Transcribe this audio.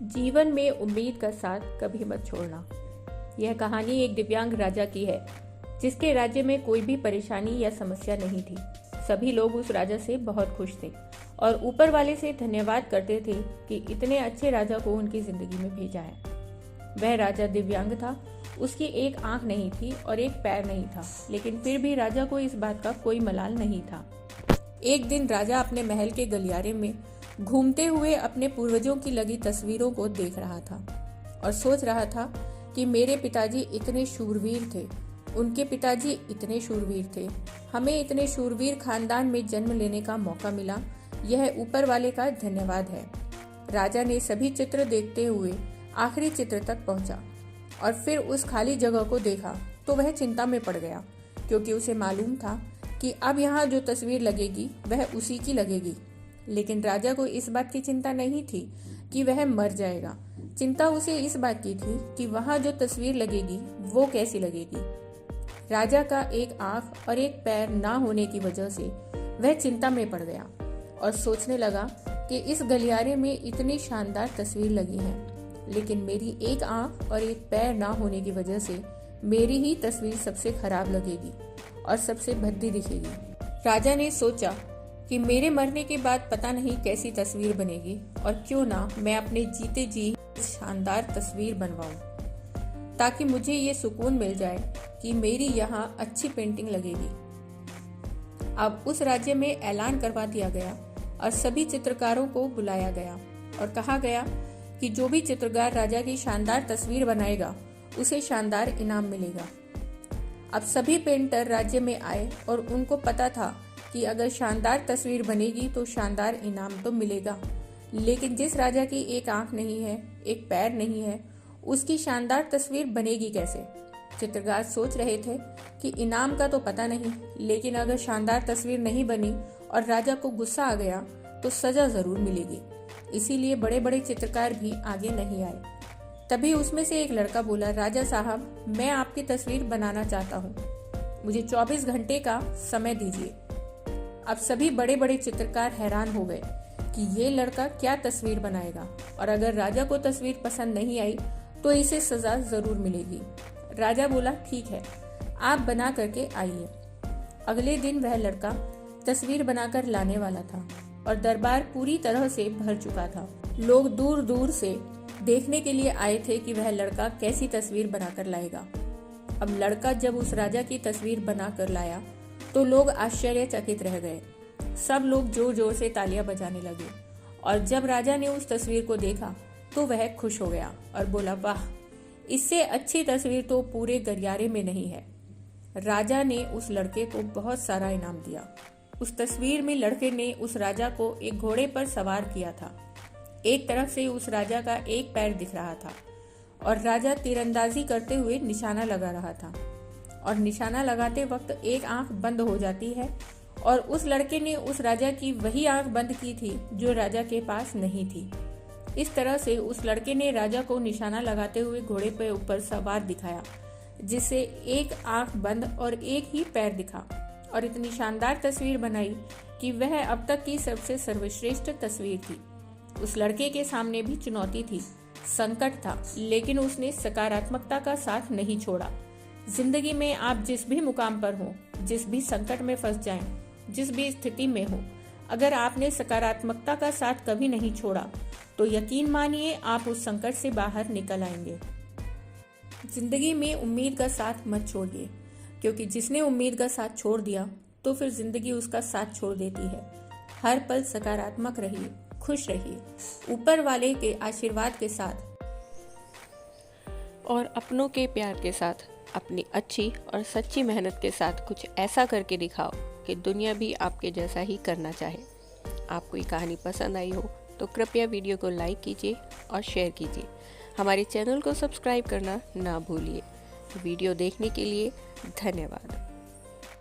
जीवन में उम्मीद का साथ कभी मत छोड़ना। यह कहानी एक दिव्यांग राजा की है जिसके राज्य में कोई भी परेशानी या समस्या नहीं थी। सभी लोग उस राजा से बहुत खुश थे और ऊपर वाले से धन्यवाद करते थे कि इतने अच्छे राजा को उनकी जिंदगी में भेजा है। वह राजा दिव्यांग था, उसकी एक आंख नहीं थी और एक पैर नहीं था, लेकिन फिर भी राजा को इस बात का कोई मलाल नहीं था। एक दिन राजा अपने महल के गलियारे में घूमते हुए अपने पूर्वजों की लगी तस्वीरों को देख रहा था और सोच रहा था कि मेरे पिताजी इतने शूरवीर थे, उनके पिताजी इतने शूरवीर थे, हमें इतने शूरवीर खानदान में जन्म लेने का मौका मिला, यह ऊपर वाले का धन्यवाद है। राजा ने सभी चित्र देखते हुए आखिरी चित्र तक पहुंचा और फिर उस खाली जगह को देखा तो वह चिंता में पड़ गया, क्योंकि उसे मालूम था कि अब यहाँ जो तस्वीर लगेगी वह उसी की लगेगी। लेकिन राजा को इस बात की चिंता नहीं थी कि वह मर जाएगा। चिंता उसे इस बात की थी कि वहाँ जो तस्वीर लगेगी वो कैसी लगेगी। राजा का एक आंख और एक पैर ना होने की वजह से वह चिंता में पड़ गया और सोचने लगा कि इस गलियारे में इतनी शानदार तस्वीर लगी है, लेकिन मेरी एक आंख और एक पैर ना होने की वजह से मेरी ही तस्वीर सबसे खराब लगेगी और सबसे भद्दी दिखेगी। राजा ने सोचा कि मेरे मरने के बाद पता नहीं कैसी तस्वीर बनेगी और क्यों ना मैं अपने जीते जी शानदार तस्वीर बनवाऊं, ताकि मुझे ये सुकून मिल जाए कि मेरी यहाँ अच्छी पेंटिंग लगेगी। अब उस राज्य में ऐलान करवा दिया गया और सभी चित्रकारों को बुलाया गया और कहा गया कि जो भी चित्रकार राजा की शानदार तस्वीर बनाएगा उसे शानदार इनाम मिलेगा। अब सभी पेंटर राज्य में आए और उनको पता था कि अगर शानदार तस्वीर बनेगी तो शानदार इनाम तो मिलेगा, लेकिन जिस राजा की एक आंख नहीं है, एक पैर नहीं है, उसकी शानदार तस्वीर बनेगी कैसे। चित्रकार सोच रहे थे कि इनाम का तो पता नहीं, लेकिन अगर शानदार तस्वीर नहीं बनी और राजा को गुस्सा आ गया तो सजा जरूर मिलेगी। इसीलिए बड़े बड़े चित्रकार भी आगे नहीं आए। तभी उसमें से एक लड़का बोला, राजा साहब, मैं आपकी तस्वीर बनाना चाहता हूँ, मुझे 24 घंटे का समय दीजिए। अब सभी बड़े बड़े चित्रकार हैरान हो गए कि ये लड़का क्या तस्वीर बनाएगा, और अगर राजा को तस्वीर पसंद नहीं आई तो इसे सजा जरूर मिलेगी। राजा बोला, ठीक है, आप बना करके आइए। अगले दिन वह लड़का तस्वीर बनाकर लाने वाला था और दरबार पूरी तरह से भर चुका था। लोग दूर दूर से देखने के लिए आए थे कि वह लड़का कैसी तस्वीर बनाकर लाएगा। अब लड़का जब उस राजा की तस्वीर बनाकर लाया तो लोग आश्चर्यचकित रह गए। सब लोग जोर जोर से तालियां बजाने लगे और जब राजा ने उस तस्वीर को देखा तो वह खुश हो गया और बोला, वाह, इससे अच्छी तस्वीर तो पूरे गलियारे में नहीं है। राजा ने उस लड़के को बहुत सारा इनाम दिया। उस तस्वीर में लड़के ने उस राजा को एक घोड़े पर सवार किया था। एक तरफ से उस राजा का एक पैर दिख रहा था और राजा तीरंदाजी करते हुए निशाना लगा रहा था, और निशाना लगाते वक्त एक आंख बंद हो जाती है और उस लड़के ने उस राजा की वही आंख बंद की थी जो राजा के पास नहीं थी। इस तरह से उस लड़के ने राजा को निशाना लगाते हुए घोड़े पे ऊपर सवार दिखाया, जिससे एक आंख बंद और एक ही पैर दिखा, और इतनी शानदार तस्वीर बनाई कि वह अब तक की सबसे सर्वश्रेष्ठ तस्वीर थी। उस लड़के के सामने भी चुनौती थी, संकट था, लेकिन उसने सकारात्मकता का साथ नहीं छोड़ा। जिंदगी में आप जिस भी मुकाम पर हो, जिस भी संकट में फंस जाएं, जिस भी स्थिति में हो, अगर आपने सकारात्मकता का साथ कभी नहीं छोड़ा तो यकीन मानिए आप उस संकट से बाहर निकल आएंगे। जिंदगी में उम्मीद का साथ मत छोड़िए, क्योंकि जिसने उम्मीद का साथ छोड़ दिया तो फिर जिंदगी उसका साथ छोड़ देती है। हर पल सकारात्मक रहिए, खुश रहिए, ऊपर वाले के आशीर्वाद के साथ और अपनों के प्यार के साथ अपनी अच्छी और सच्ची मेहनत के साथ कुछ ऐसा करके दिखाओ कि दुनिया भी आपके जैसा ही करना चाहे। आपको ये कहानी पसंद आई हो तो कृपया वीडियो को लाइक कीजिए और शेयर कीजिए। हमारे चैनल को सब्सक्राइब करना ना भूलिए। वीडियो देखने के लिए धन्यवाद।